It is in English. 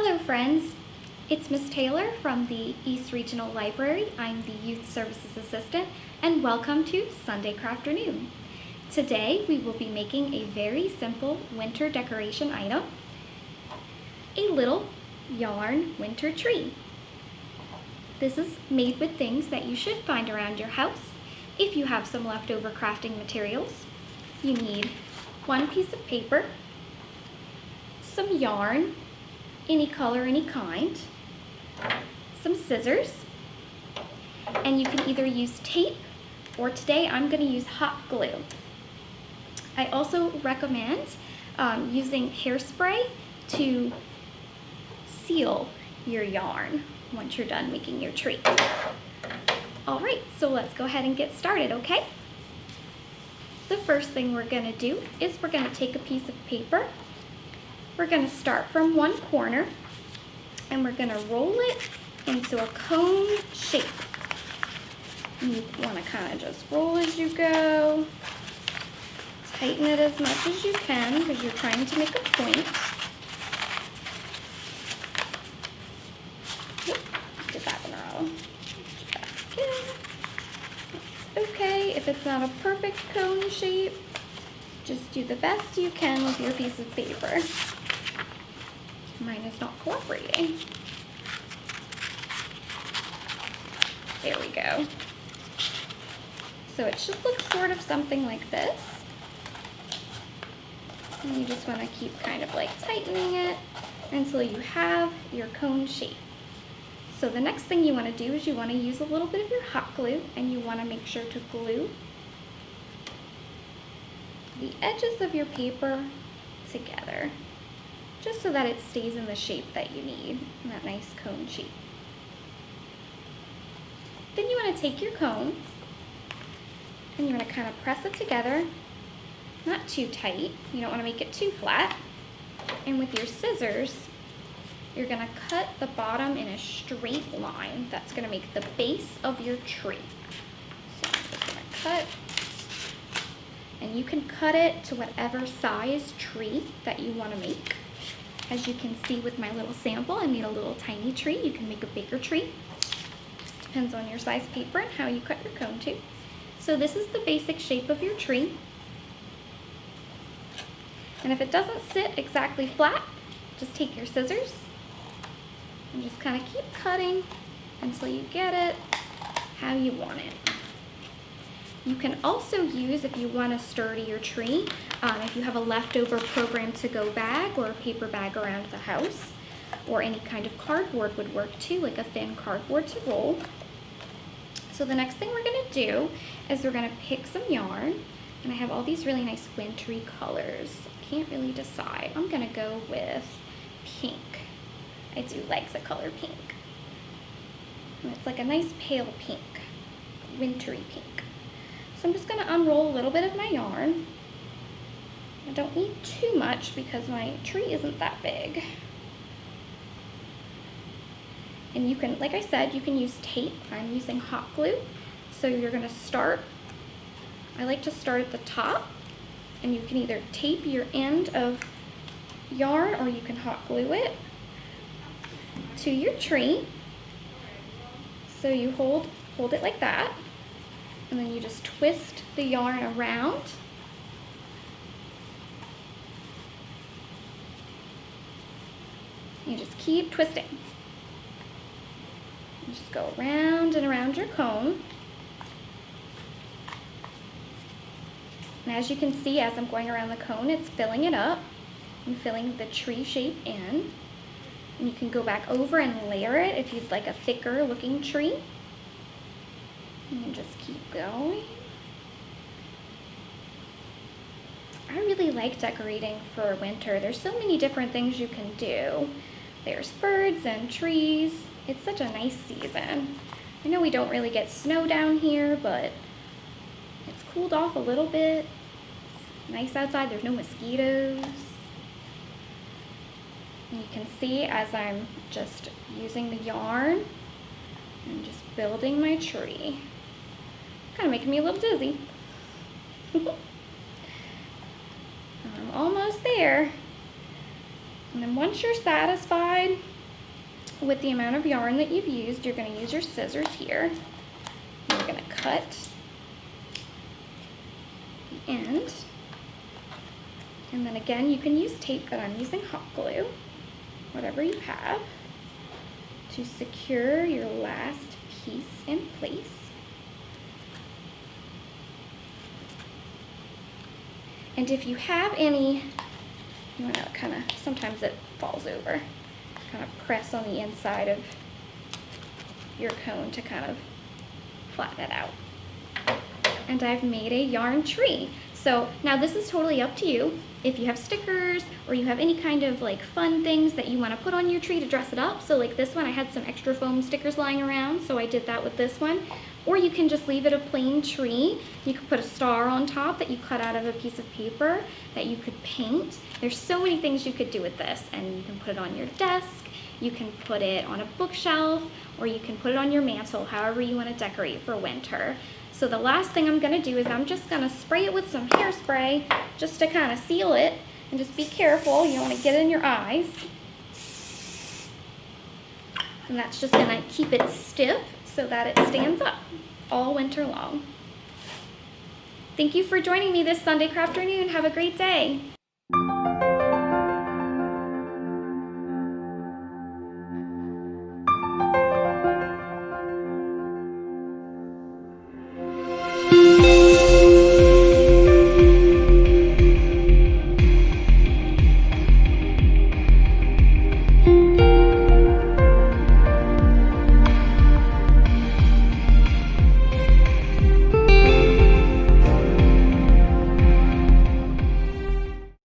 Hello friends, it's Miss Taylor from the East Regional Library. I'm the Youth Services Assistant and welcome to Sunday Crafternoon. Today we will be making a very simple winter decoration item, a little yarn winter tree. This is made with things that you should find around your house. If you have some leftover crafting materials, you need one piece of paper, some yarn, any color, any kind, some scissors, and you can either use tape or today I'm going to use hot glue. I also recommend using hairspray to seal your yarn once you're done making your tree. Alright, so let's go ahead and get started, okay? The first thing we're going to do is we're going to take a piece of paper. We're going to start from one corner and we're going to roll it into a cone shape. You want to kind of just roll as you go. Tighten it as much as you can because you're trying to make a point. Yep, did that one wrong. That's okay. If it's not a perfect cone shape, just do the best you can with your piece of paper. Mine is not cooperating. There we go. So it should look sort of something like this. And you just want to keep kind of like tightening it until you have your cone shape. So the next thing you want to do is you want to use a little bit of your hot glue and you want to make sure to glue the edges of your paper together, just so that it stays in the shape that you need, in that nice cone shape. Then you want to take your cone and you want to kind of press it together, not too tight, you don't want to make it too flat. And with your scissors, you're going to cut the bottom in a straight line. That's going to make the base of your tree. So I'm just going to cut. And you can cut it to whatever size tree that you want to make. As you can see with my little sample, I made a little tiny tree. You can make a bigger tree. Depends on your size paper and how you cut your cone to. So this is the basic shape of your tree. And if it doesn't sit exactly flat, just take your scissors and just kind of keep cutting until you get it how you want it. You can also use, if you want a sturdier tree, if you have a leftover program to go bag or a paper bag around the house, or any kind of cardboard would work too, like a thin cardboard to roll. So the next thing we're going to do is we're going to pick some yarn, and I have all these really nice wintry colors. I can't really decide. I'm going to go with pink. I do like the color pink. And it's like a nice pale pink, wintry pink. So I'm just going to unroll a little bit of my yarn. I don't need too much because my tree isn't that big. And you can, like I said, you can use tape. I'm using hot glue. So you're going to start, I like to start at the top, and you can either tape your end of yarn or you can hot glue it to your tree. So you hold it like that. And then you just twist the yarn around. You just keep twisting. You just go around and around your cone. And as you can see, as I'm going around the cone, it's filling it up and filling the tree shape in. And you can go back over and layer it if you'd like a thicker looking tree. And just keep going. I really like decorating for winter. There's so many different things you can do. There's birds and trees. It's such a nice season. I know we don't really get snow down here, but it's cooled off a little bit. It's nice outside. There's no mosquitoes. And you can see as I'm just using the yarn and just building my tree. Kind of making me a little dizzy. I'm almost there. And then once you're satisfied, with the amount of yarn that you've used, you're going to use your scissors here. You're going to cut the end. And then again, you can use tape, but I'm using hot glue, whatever you have, to secure your last piece in place. And if you have any, you want to kind of, sometimes it falls over, kind of press on the inside of your cone to kind of flatten it out. And I've made a yarn tree. So now this is totally up to you. If you have stickers or you have any kind of like fun things that you want to put on your tree to dress it up. So like this one, I had some extra foam stickers lying around, so I did that with this one. Or you can just leave it a plain tree. You could put a star on top that you cut out of a piece of paper that you could paint. There's so many things you could do with this, and you can put it on your desk, you can put it on a bookshelf, or you can put it on your mantle, however you want to decorate for winter. So the last thing I'm going to do is I'm just going to spray it with some hairspray just to kind of seal it, and just be careful, you don't want to get it in your eyes. And that's just going to keep it stiff so that it stands up all winter long. Thank you for joining me this Sunday Crafternoon. Have a great day.